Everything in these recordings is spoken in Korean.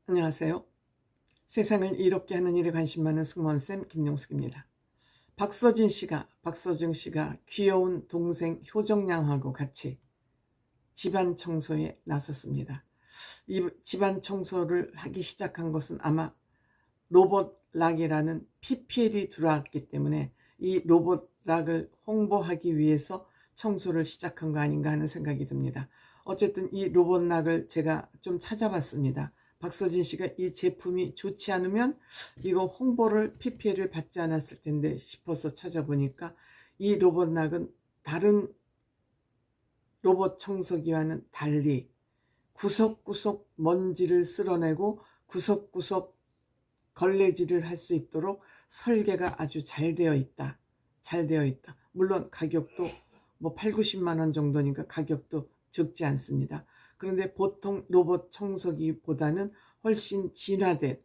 안녕하세요. 세상을 이롭게 하는 일에 관심 많은 승무원쌤 김용숙입니다. 박서진 씨가 귀여운 동생 효정양하고 같이 집안 청소에 나섰습니다. 이 집안 청소를 하기 시작한 것은 아마 로봇 락이라는 PPL이 들어왔기 때문에 이 로봇 락을 홍보하기 위해서 청소를 시작한 거 아닌가 하는 생각이 듭니다. 어쨌든 이 로봇 락을 제가 좀 찾아봤습니다. 박서진 씨가 이 제품이 좋지 않으면 이거 홍보를 PPL을 받지 않았을 텐데 싶어서 찾아보니까 이 로봇 락은 다른 로봇 청소기와는 달리 구석구석 먼지를 쓸어내고 구석구석 걸레질을 할 수 있도록 설계가 아주 잘 되어 있다. 물론 가격도 8, 90만 원 정도니까 가격도 적지 않습니다. 그런데 보통 로봇 청소기보다는 훨씬 진화된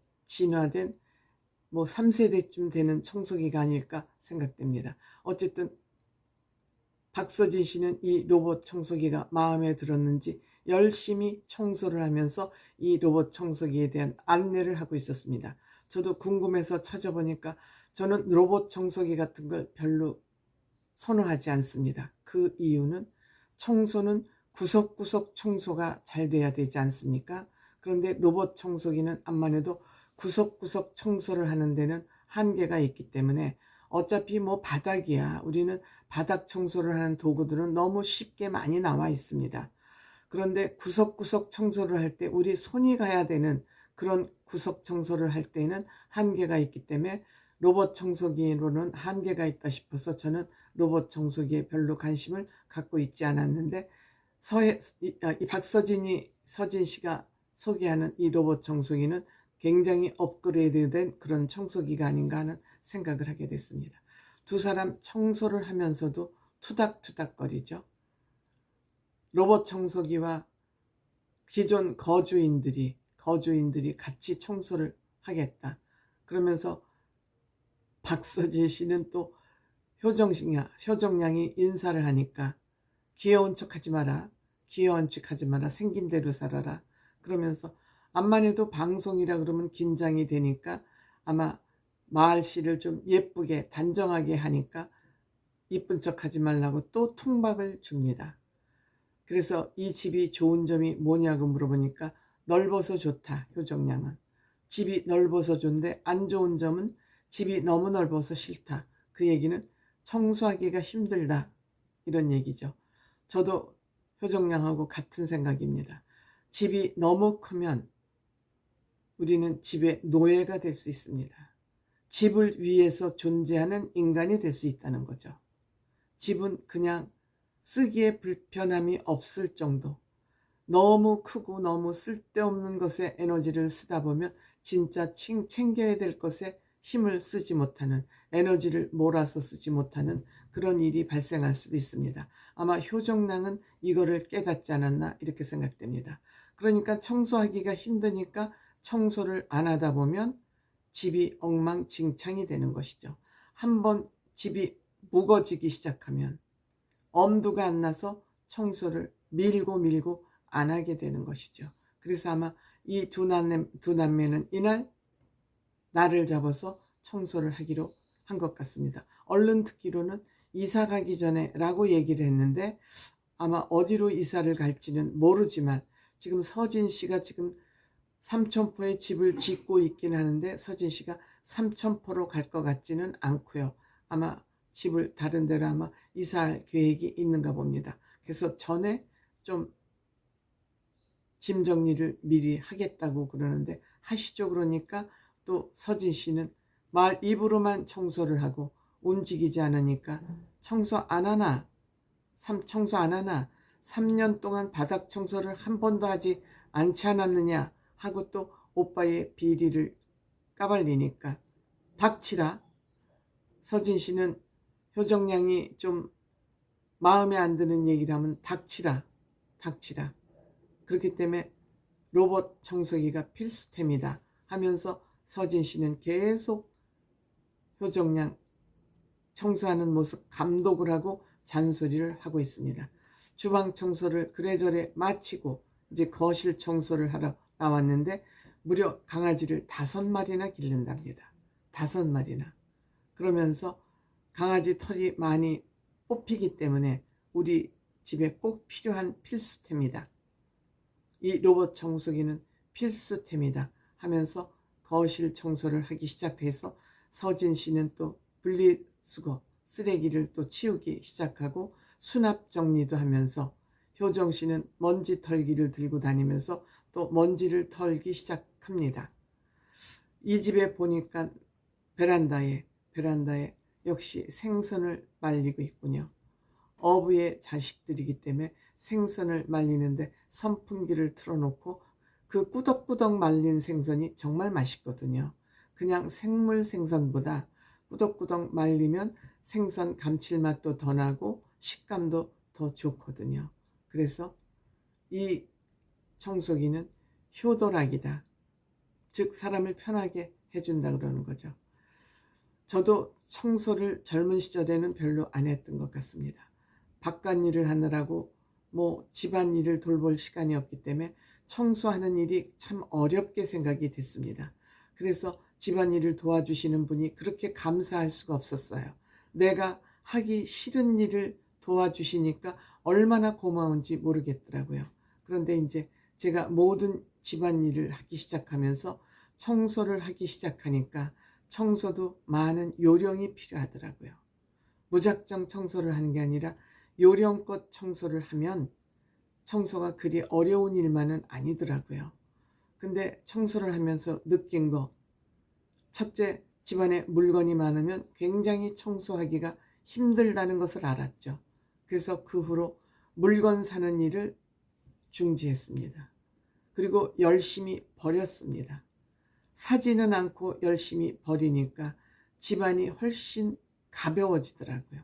3세대쯤 되는 청소기가 아닐까 생각됩니다. 어쨌든 박서진 씨는 이 로봇 청소기가 마음에 들었는지 열심히 청소를 하면서 이 로봇 청소기에 대한 안내를 하고 있었습니다. 저도 궁금해서 찾아보니까 저는 로봇 청소기 같은 걸 별로 선호하지 않습니다. 그 이유는 청소는 구석구석 청소가 잘 돼야 되지 않습니까? 그런데 로봇 청소기는 암만 해도 구석구석 청소를 하는 데는 한계가 있기 때문에 어차피 바닥이야. 우리는 바닥 청소를 하는 도구들은 너무 쉽게 많이 나와 있습니다. 그런데 구석구석 청소를 할 때 우리 손이 가야 되는 그런 구석 청소를 할 때는 한계가 있기 때문에 로봇 청소기로는 한계가 있다 싶어서 저는 로봇 청소기에 별로 관심을 갖고 있지 않았는데 서진 씨가 소개하는 이 로봇 청소기는 굉장히 업그레이드된 그런 청소기가 아닌가 하는 생각을 하게 됐습니다. 두 사람 청소를 하면서도 투닥투닥거리죠. 로봇 청소기와 기존 거주인들이 같이 청소를 하겠다. 그러면서 박서진 씨는 또 효정양이 인사를 하니까 귀여운 척 하지 마라. 생긴 대로 살아라. 그러면서 암만 해도 방송이라 그러면 긴장이 되니까 아마 마을 씨를 좀 예쁘게 단정하게 하니까 이쁜 척 하지 말라고 또 퉁박을 줍니다. 그래서 이 집이 좋은 점이 뭐냐고 물어보니까 넓어서 좋다. 효정양은 집이 넓어서 좋은데 안 좋은 점은 집이 너무 넓어서 싫다. 그 얘기는 청소하기가 힘들다. 이런 얘기죠. 저도 효정양하고 같은 생각입니다. 집이 너무 크면 우리는 집의 노예가 될 수 있습니다. 집을 위해서 존재하는 인간이 될 수 있다는 거죠. 집은 그냥 쓰기에 불편함이 없을 정도. 너무 크고 너무 쓸데없는 것에 에너지를 쓰다 보면 진짜 챙겨야 될 것에 힘을 쓰지 못하는, 에너지를 몰아서 쓰지 못하는 그런 일이 발생할 수도 있습니다. 아마 효정랑은 이거를 깨닫지 않았나 이렇게 생각됩니다. 그러니까 청소하기가 힘드니까 청소를 안 하다 보면 집이 엉망진창이 되는 것이죠. 한번 집이 묵어지기 시작하면 엄두가 안 나서 청소를 밀고 안 하게 되는 것이죠. 그래서 아마 이 두 남매는 이날 날을 잡아서 청소를 하기로 한 것 같습니다. 얼른 듣기로는 이사 가기 전에 라고 얘기를 했는데 아마 어디로 이사를 갈지는 모르지만 지금 서진 씨가 지금 삼천포에 집을 짓고 있긴 하는데 서진 씨가 삼천포로 갈 것 같지는 않고요. 아마 집을 다른 데로 아마 이사할 계획이 있는가 봅니다. 그래서 전에 좀 짐 정리를 미리 하겠다고 그러는데 하시죠. 그러니까 또 서진 씨는 말 입으로만 청소를 하고 움직이지 않으니까 청소 안 하나? 3년 동안 바닥 청소를 한 번도 하지 않지 않았느냐 하고 또 오빠의 비리를 까발리니까 닥치라. 서진 씨는 효정양이 좀 마음에 안 드는 얘기를 하면 닥치라. 그렇기 때문에 로봇 청소기가 필수템이다 하면서 서진 씨는 계속 효정양 청소하는 모습 감독을 하고 잔소리를 하고 있습니다. 주방 청소를 그래저래 마치고 이제 거실 청소를 하러 나왔는데 무려 강아지를 5마리나 기른답니다. 5마리나. 그러면서 강아지 털이 많이 뽑히기 때문에 우리 집에 꼭 필요한 필수템이다. 이 로봇 청소기는 필수템이다 하면서 거실 청소를 하기 시작해서 서진 씨는 또 분리수거, 쓰레기를 또 치우기 시작하고 수납 정리도 하면서 효정 씨는 먼지 털기를 들고 다니면서 또 먼지를 털기 시작합니다. 이 집에 보니까 베란다에 역시 생선을 말리고 있군요. 어부의 자식들이기 때문에 생선을 말리는데 선풍기를 틀어놓고 그 꾸덕꾸덕 말린 생선이 정말 맛있거든요. 그냥 생물 생선보다 꾸덕꾸덕 말리면 생선 감칠맛도 더 나고 식감도 더 좋거든요. 그래서 이 청소기는 효도락이다. 즉 사람을 편하게 해준다 그러는 거죠. 저도 청소를 젊은 시절에는 별로 안 했던 것 같습니다. 바깥 일을 하느라고 집안일을 돌볼 시간이 없기 때문에 청소하는 일이 참 어렵게 생각이 됐습니다. 그래서 집안일을 도와주시는 분이 그렇게 감사할 수가 없었어요. 내가 하기 싫은 일을 도와주시니까 얼마나 고마운지 모르겠더라고요. 그런데 이제 제가 모든 집안일을 하기 시작하면서 청소를 하기 시작하니까 청소도 많은 요령이 필요하더라고요. 무작정 청소를 하는 게 아니라 요령껏 청소를 하면 청소가 그리 어려운 일만은 아니더라고요. 근데 청소를 하면서 느낀 거, 첫째, 집안에 물건이 많으면 굉장히 청소하기가 힘들다는 것을 알았죠. 그래서 그 후로 물건 사는 일을 중지했습니다. 그리고 열심히 버렸습니다. 사지는 않고 열심히 버리니까 집안이 훨씬 가벼워지더라고요.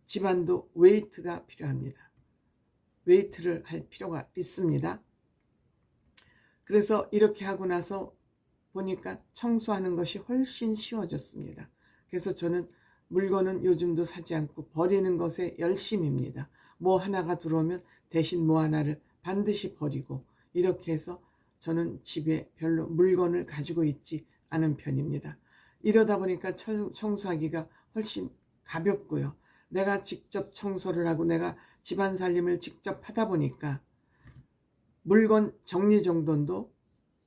집안도 웨이트가 필요합니다. 웨이트를 할 필요가 있습니다. 그래서 이렇게 하고 나서 보니까 청소하는 것이 훨씬 쉬워졌습니다. 그래서 저는 물건은 요즘도 사지 않고 버리는 것에 열심입니다. 뭐 하나가 들어오면 대신 뭐 하나를 반드시 버리고 이렇게 해서 저는 집에 별로 물건을 가지고 있지 않은 편입니다. 이러다 보니까 청소하기가 훨씬 가볍고요. 내가 직접 청소를 하고 내가 집안 살림을 직접 하다 보니까 물건 정리정돈도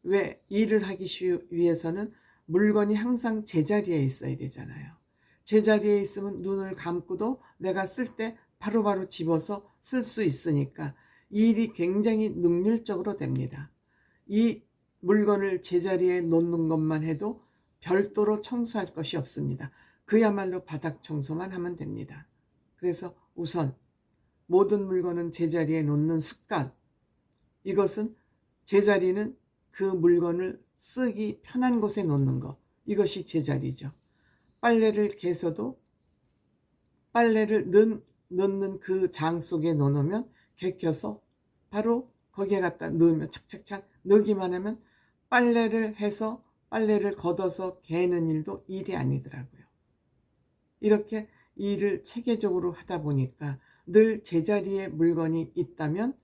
왜 일을 하기 위해서는 물건이 항상 제자리에 있어야 되잖아요. 제자리에 있으면 눈을 감고도 내가 쓸 때 바로바로 집어서 쓸 수 있으니까 일이 굉장히 능률적으로 됩니다. 이 물건을 제자리에 놓는 것만 해도 별도로 청소할 것이 없습니다. 그야말로 바닥 청소만 하면 됩니다. 그래서 우선 모든 물건은 제자리에 놓는 습관, 이것은 제자리는 그 물건을 쓰기 편한 곳에 놓는 것, 이것이 제자리죠. 빨래를 개서도 빨래를 넣는 그 장 속에 넣어놓으면 개켜서 바로 거기에 갖다 넣으면 착착착 넣기만 하면 빨래를 해서 빨래를 걷어서 개는 일도 일이 아니더라고요. 이렇게 일을 체계적으로 하다 보니까 늘 제자리에 물건이 있다면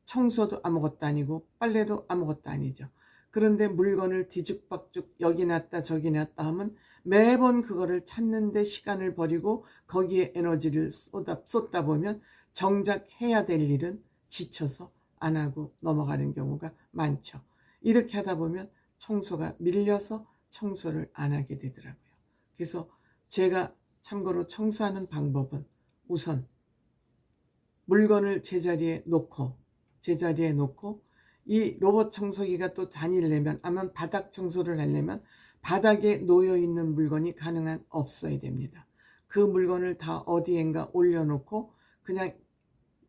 청소도 아무것도 아니고 빨래도 아무것도 아니죠. 그런데 물건을 뒤죽박죽 여기 놨다 저기 놨다 하면 매번 그거를 찾는데 시간을 버리고 거기에 에너지를 쏟다 보면 정작 해야 될 일은 지쳐서 안 하고 넘어가는 경우가 많죠. 이렇게 하다 보면 청소가 밀려서 청소를 안 하게 되더라고요. 그래서 제가 참고로 청소하는 방법은 우선 물건을 제자리에 놓고 이 로봇 청소기가 또 다니려면 아마 바닥 청소를 하려면 바닥에 놓여있는 물건이 가능한 없어야 됩니다. 그 물건을 다 어디엔가 올려놓고 그냥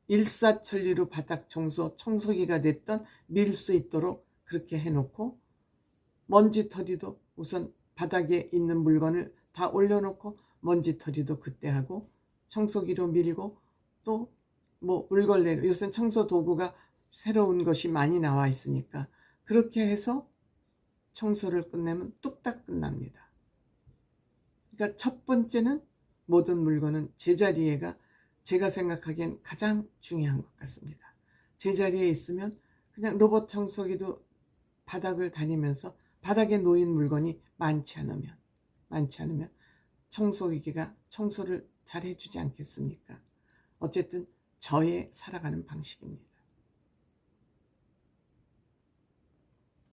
일사천리로 바닥 청소기가 됐던 밀 수 있도록 그렇게 해놓고 먼지털이도 우선 바닥에 있는 물건을 다 올려놓고 먼지털이도 그때 하고 청소기로 밀고 또 물걸레로 요새 청소 도구가 새로운 것이 많이 나와 있으니까 그렇게 해서 청소를 끝내면 뚝딱 끝납니다. 그러니까 첫 번째는 모든 물건은 제자리에가 제가 생각하기엔 가장 중요한 것 같습니다. 제자리에 있으면 그냥 로봇 청소기도 바닥을 다니면서 바닥에 놓인 물건이 많지 않으면 청소기가 청소를 잘 해주지 않겠습니까? 어쨌든 저의 살아가는 방식입니다.